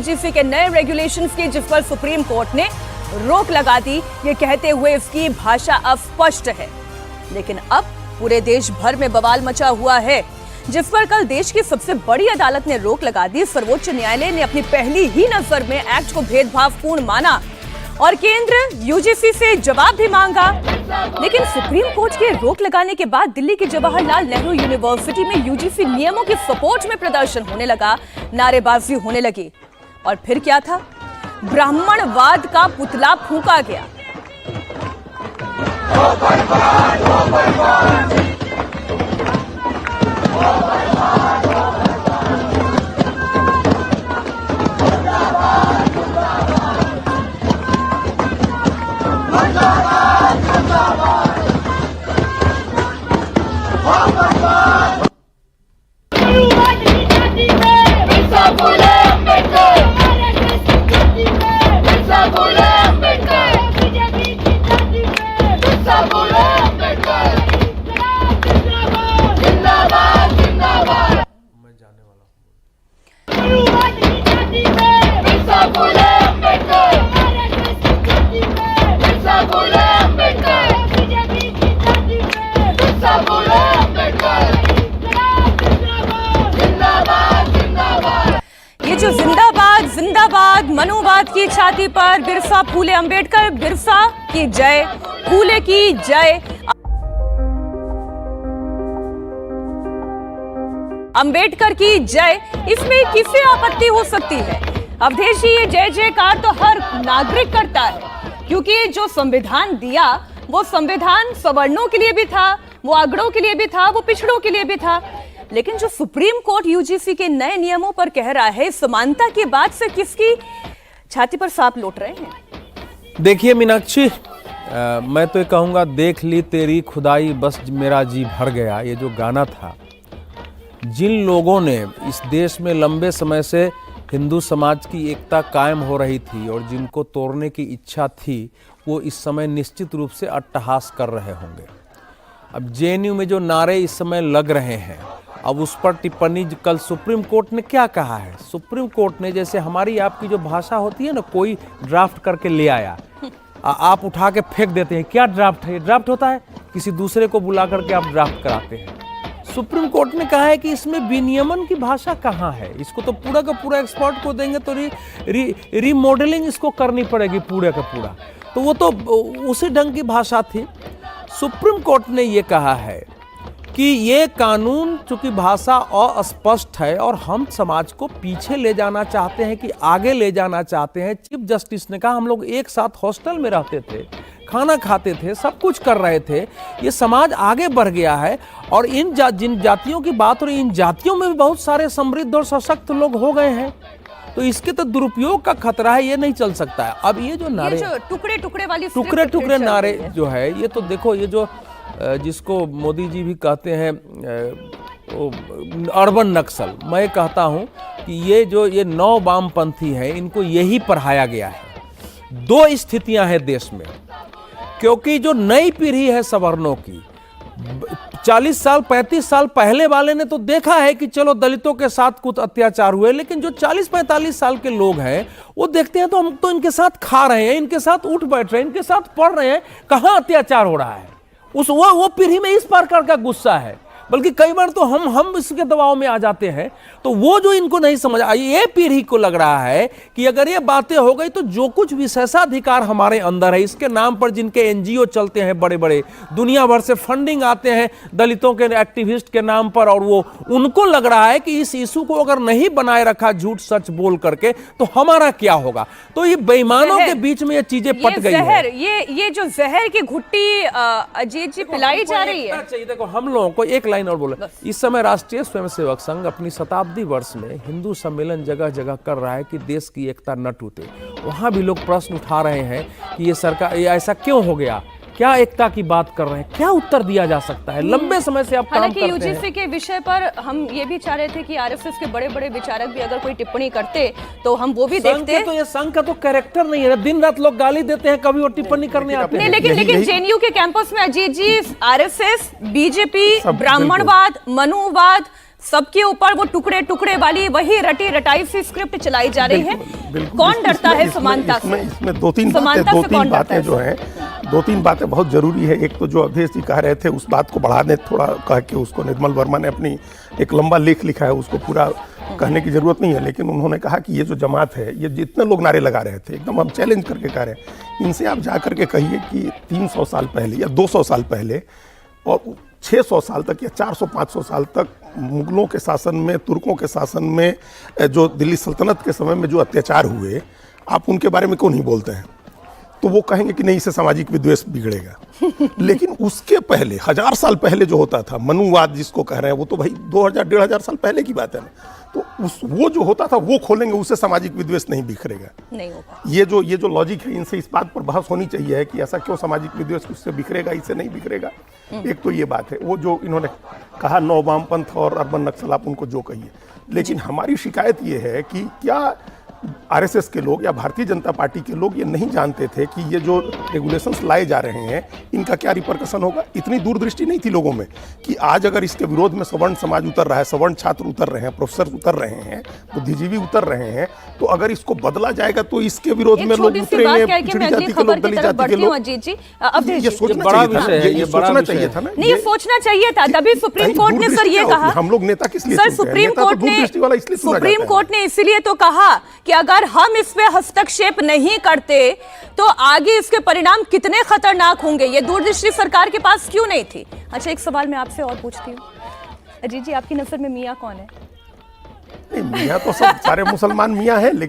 UGC के नए regulations की, जिस पर सुप्रीम कोर्ट ने रोक लगा दी, ये कहते हुए इसकी भाषा अस्पष्ट है। लेकिन अब पूरे देश भर में बवाल मचा हुआ है, जिस पर कल देश की सबसे बड़ी अदालत ने रोक लगा दी। सर्वोच्च न्यायालय ने अपनी पहली ही नजर में एक्ट को भेदभावपूर्ण माना और केंद्र यूजीसी से जवाब भी मांगा। लेकिन सुप्रीम कोर्ट के रोक लगाने के बाद दिल्ली की जवाहरलाल नेहरू यूनिवर्सिटी में यूजीसी नियमों के सपोर्ट में प्रदर्शन होने लगा, नारेबाजी होने लगी। और फिर क्या था? ब्राह्मणवाद का पुतला फूंका गया। ये जो जिंदाबाद जिंदाबाद मनुवाद की छाती पर बिरसा फूले अंबेडकर, बिरसा की जय, फूले की जय, अंबेडकर की जय, इसमें किसे आपत्ति हो सकती है? अवधेश जी, ये जय जयकार तो हर नागरिक करता है, क्योंकि जो संविधान दिया वो संविधान सवर्णों के लिए भी था, वो अगड़ों के लिए भी था, वो पिछड़ों के लिए भी था। लेकिन जो सुप्रीम कोर्ट यूजीसी के नए नियमों पर कह रहा है, समानता की बात से किसकी छाती पर सांप लौट रहे हैं? देखिए मीनाक्षी, मैं तो ये कहूँगा, देख ली तेरी खुदाई बस मेरा जी भर गया। ये जो गाना था, जिन लोगों ने इस देश में लंबे समय से हिंदू समाज की एकता कायम हो रही थी और जिनको तोड़ने की इच्छा थी, वो इस समय निश्चित रूप से अट्टहास कर रहे होंगे। अब जेएनयू में जो नारे इस समय लग रहे हैं, अब उस पर टिप्पणी कल सुप्रीम कोर्ट ने क्या कहा है? सुप्रीम कोर्ट ने, जैसे हमारी आपकी जो भाषा होती है ना, कोई ड्राफ्ट करके ले आया, आप उठा के फेंक देते हैं, क्या ड्राफ्ट है? ड्राफ्ट होता है किसी दूसरे को बुला करके आप ड्राफ्ट कराते हैं। सुप्रीम कोर्ट ने कहा है कि इसमें विनियमन की भाषा कहाँ है? इसको तो पूरा का पूरा एक्सपर्ट को देंगे तो रीमॉडलिंग इसको करनी पड़ेगी पूरे का पूरा। तो वो तो उसी ढंग की भाषा थी। सुप्रीम कोर्ट ने ये कहा है कि ये कानून चूंकि भाषा अस्पष्ट है और हम समाज को पीछे ले जाना चाहते हैं कि आगे ले जाना चाहते हैं। चीफ जस्टिस ने कहा, हम लोग एक साथ हॉस्टल में रहते थे, खाना खाते थे, सब कुछ कर रहे थे, ये समाज आगे बढ़ गया है और जिन जातियों की बात हो रही, इन जातियों में भी बहुत सारे समृद्ध और सशक्त लोग हो गए हैं, तो इसके तो दुरुपयोग का खतरा है, ये नहीं चल सकता है। अब ये जो नारे, टुकड़े टुकड़े नारे जो है, ये तो देखो, ये जो जिसको मोदी जी भी कहते हैं अर्बन नक्सल, मैं कहता हूं कि ये नौ वामपंथी हैं, इनको यही पढ़ाया गया है। दो स्थितियां हैं देश में, क्योंकि जो नई पीढ़ी है सवर्णों की, 40 साल 35 साल पहले वाले ने तो देखा है कि चलो दलितों के साथ कुछ अत्याचार हुए, लेकिन जो 40-45 साल के लोग हैं वो देखते हैं तो हम तो इनके साथ खा रहे हैं, इनके साथ उठ बैठ रहे हैं, इनके साथ पढ़ रहे हैं, कहां अत्याचार हो रहा है? वो पीढ़ी में इस प्रकार का गुस्सा है, बल्कि कई बार तो हम इसके दबाव में आ जाते हैं। तो वो जो इनको नहीं समझ आई, ये पीढ़ी को लग रहा है कि अगर ये बातें हो गई तो जो कुछ विशेषाधिकार हमारे अंदर है, इसके नाम पर जिनके एनजीओ चलते हैं बड़े बड़े, दुनिया भर से फंडिंग आते हैं दलितों के एक्टिविस्ट के नाम पर, और वो उनको लग रहा है कि इस इशू को अगर नहीं बनाए रखा झूठ सच बोल करके तो हमारा क्या होगा। तो ये बेईमानों के बीच में ये चीजें पट गई है। ये जो जहर की घुट्टी अजीत जी पिलाई जा रही है। देखो, हम लोगों को एक लाइन और बोले, इस समय राष्ट्रीय स्वयंसेवक संघ अपनी शताब्दी वर्ष में हिंदू सम्मेलन जगह जगह कर रहा है कि देश की एकता न टूटे। वहां भी लोग प्रश्न उठा रहे हैं कि ये सरकार, ये ऐसा क्यों हो गया, क्या एकता की बात कर रहे हैं, क्या उत्तर दिया जा सकता है? लंबे समय से आप काम करते हैं। हालांकि यूजीसी के विषय पर हम ये भी चाह रहे थे कि आरएसएस के बड़े बड़े विचारक भी अगर कोई टिप्पणी करते तो हम वो भी देखते। तो ये संघ का तो कैरेक्टर नहीं है, दिन रात लोग गाली देते हैं, कभी वो टिप्पणी करने आते हैं। लेकिन जेएनयू के कैंपस में अजीत जी, आरएसएस, बीजेपी, ब्राह्मणवाद, मनुवाद, सबके ऊपर वो टुकड़े टुकड़े वाली वही रटी रटाई सी स्क्रिप्ट चलाई जा रही है। कौन डरता है समानता से? इसमें दो तीन समानता से कौन डरता बातें है? जो हैं, दो तीन बातें बहुत जरूरी है। एक तो जो अवधेश जी कह रहे थे उस बात को बढ़ा दें थोड़ा, कह के उसको निर्मल वर्मा ने अपनी एक लंबा लेख लिखा है, उसको पूरा कहने की जरूरत नहीं है। लेकिन उन्होंने कहा कि ये जो जमात है, ये जितने लोग नारे लगा रहे थे, एकदम हम चैलेंज करके कह रहे हैं, इनसे आप जा करके कहिए कि 300 साल पहले या 200 साल पहले और 600 साल तक या 400-500 साल तक मुगलों के शासन में, तुर्कों के शासन में, जो दिल्ली सल्तनत के समय में जो अत्याचार हुए, आप उनके बारे में क्यों नहीं बोलते हैं? तो वो कहेंगे कि नहीं, इससे सामाजिक विद्वेष बिगड़ेगा। लेकिन उसके पहले 1000 साल पहले जो होता था, मनुवाद जिसको कह रहे हैं, वो तो भाई 2000-1500 साल पहले की बात है ना। तो वो जो होता था वो खोलेंगे, उससे सामाजिक विद्वेष नहीं बिखरेगा। नहीं होगा। ये जो लॉजिक है, इनसे इस बात पर बहस होनी चाहिए है कि ऐसा क्यों सामाजिक विद्वेष उससे बिखरेगा, इससे नहीं बिखरेगा। एक तो ये बात है। वो जो इन्होंने कहा नौ वामपंथ और अर्बन नक्सल, आप उनको जो कहिए, लेकिन हमारी शिकायत ये है कि क्या आरएसएस के लोग या भारतीय जनता पार्टी के लोग ये नहीं जानते थे कि ये जो रेगुलेशंस लाए जा रहे हैं, इनका क्या रिपरकशन होगा? इतनी दूरदृष्टि नहीं थी लोगों में कि आज अगर इसके विरोध में सवर्ण समाज उतर रहा है, सवर्ण छात्र उतर रहे हैं, प्रोफेसर उतर रहे हैं, बुद्धिजीवी उतर रहे हैं, तो अगर इसको बदला जाएगा तो इसके विरोध में लोग उतरेंगे, पिछड़ी जाति के लोग, दलित जाति के लोग। ये सोचना चाहिए था ना, नहीं, ये सोचना चाहिए था। तभी सुप्रीम कोर्ट ने सर ये कहा, हम लोग नेता किस लिए सर सुप्रीम कोर्ट ने इसीलिए तो कहा कि अगर हम इसमें हस्तक्षेप नहीं करते तो आगे इसके परिणाम कितने खतरनाक होंगे। ये दूरदृष्टि सरकार के पास क्यों नहीं थी? अच्छा, एक सवाल मैं आपसे और पूछती हूँ, अजीत जी, आपकी नजर में मियाँ कौन है? मियाँ तो सब सारे मुसलमान मियाँ हैं।